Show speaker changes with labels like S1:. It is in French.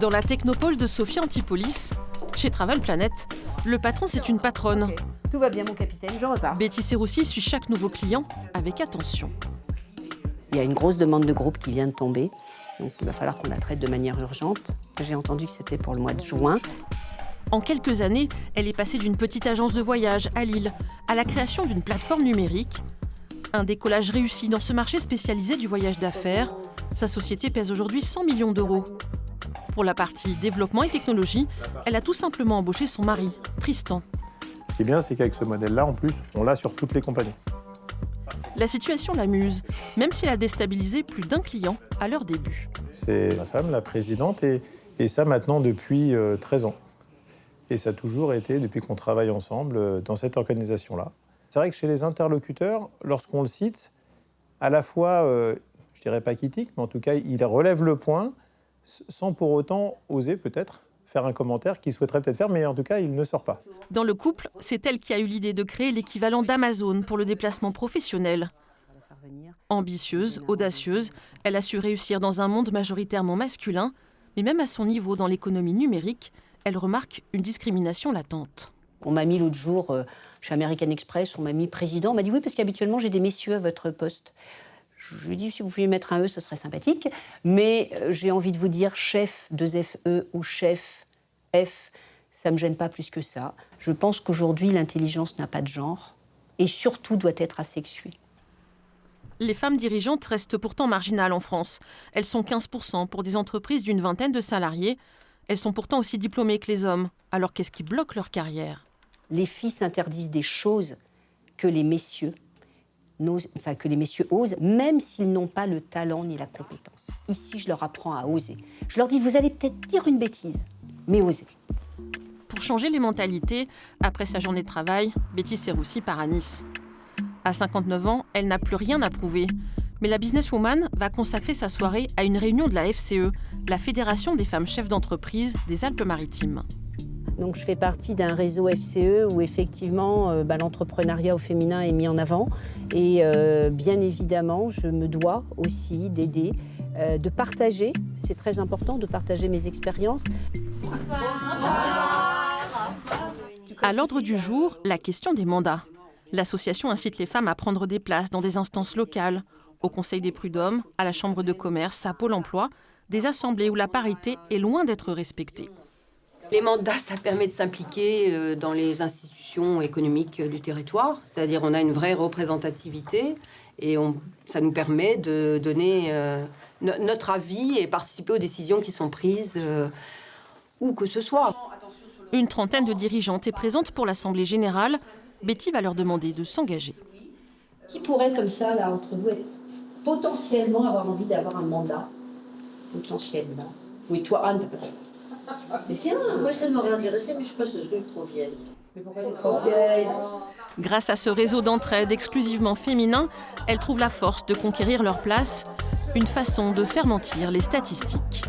S1: Dans la technopole de Sophia Antipolis, chez Travel Planet, le patron c'est une patronne.
S2: Okay. Tout va bien mon capitaine, je repars.
S1: Betty Serroussi suit chaque nouveau client avec attention.
S2: Il y a une grosse demande de groupe qui vient de tomber, donc il va falloir qu'on la traite de manière urgente. J'ai entendu que c'était pour le mois de juin.
S1: En quelques années, elle est passée d'une petite agence de voyage à Lille à la création d'une plateforme numérique. Un décollage réussi dans ce marché spécialisé du voyage d'affaires. Sa société pèse aujourd'hui 100 millions d'euros. Pour la partie développement et technologie, elle a tout simplement embauché son mari, Tristan.
S3: Ce qui est bien, c'est qu'avec ce modèle-là, en plus, on l'a sur toutes les compagnies.
S1: La situation l'amuse, même s'il a déstabilisé plus d'un client à leur début.
S3: C'est ma femme, la présidente, et ça maintenant depuis 13 ans. Et ça a toujours été, depuis qu'on travaille ensemble, dans cette organisation-là. C'est vrai que chez les interlocuteurs, lorsqu'on le cite, à la fois, je dirais pas critique, mais en tout cas, il relève le point, sans pour autant oser peut-être faire un commentaire qu'il souhaiterait peut-être faire, mais en tout cas, il ne sort pas.
S1: Dans le couple, c'est elle qui a eu l'idée de créer l'équivalent d'Amazon pour le déplacement professionnel. Ambitieuse, audacieuse, elle a su réussir dans un monde majoritairement masculin, mais même à son niveau dans l'économie numérique, elle remarque une discrimination latente.
S2: On m'a mis l'autre jour, chez American Express, on m'a mis président. On m'a dit oui, parce qu'habituellement, j'ai des messieurs à votre poste. Je lui ai dit, si vous pouviez mettre un E, ce serait sympathique. Mais j'ai envie de vous dire, chef, 2FE ou chef, F, ça ne me gêne pas plus que ça. Je pense qu'aujourd'hui, l'intelligence n'a pas de genre et surtout doit être asexuée.
S1: Les femmes dirigeantes restent pourtant marginales en France. Elles sont 15% pour des entreprises d'une vingtaine de salariés. Elles sont pourtant aussi diplômées que les hommes. Alors qu'est-ce qui bloque leur carrière ?
S2: Les filles s'interdisent des choses que les messieurs osent, même s'ils n'ont pas le talent ni la compétence. Ici, je leur apprends à oser. Je leur dis, vous allez peut-être dire une bêtise, mais osez.
S1: Pour changer les mentalités, après sa journée de travail, Betty Serroussi part à Nice. À 59 ans, elle n'a plus rien à prouver. Mais la businesswoman va consacrer sa soirée à une réunion de la FCE, la Fédération des femmes chefs d'entreprise des Alpes-Maritimes.
S2: Donc je fais partie d'un réseau FCE où effectivement l'entrepreneuriat au féminin est mis en avant. Et bien évidemment, je me dois aussi d'aider, de partager. C'est très important de partager mes expériences.
S1: À l'ordre du jour, la question des mandats. L'association incite les femmes à prendre des places dans des instances locales, au Conseil des prud'hommes, à la Chambre de commerce, à Pôle emploi, des assemblées où la parité est loin d'être respectée.
S4: Les mandats, ça permet de s'impliquer dans les institutions économiques du territoire, c'est-à-dire on a une vraie représentativité et ça nous permet de donner notre avis et participer aux décisions qui sont prises où que ce soit.
S1: Une trentaine de dirigeantes est présente pour l'Assemblée générale. Betty va leur demander de s'engager.
S2: Qui pourrait, comme ça, là, entre vous, potentiellement avoir envie d'avoir un mandat ? Potentiellement. Oui, toi, Anne, t'as pas de choix.
S5: C'est bien. Moi, ça m'aurait intéressé, mais je pense que je suis trop vieille.
S2: Mais pourquoi t'es trop vieille ?
S1: Grâce à ce réseau d'entraide exclusivement féminin, elles trouvent la force de conquérir leur place, une façon de faire mentir les statistiques.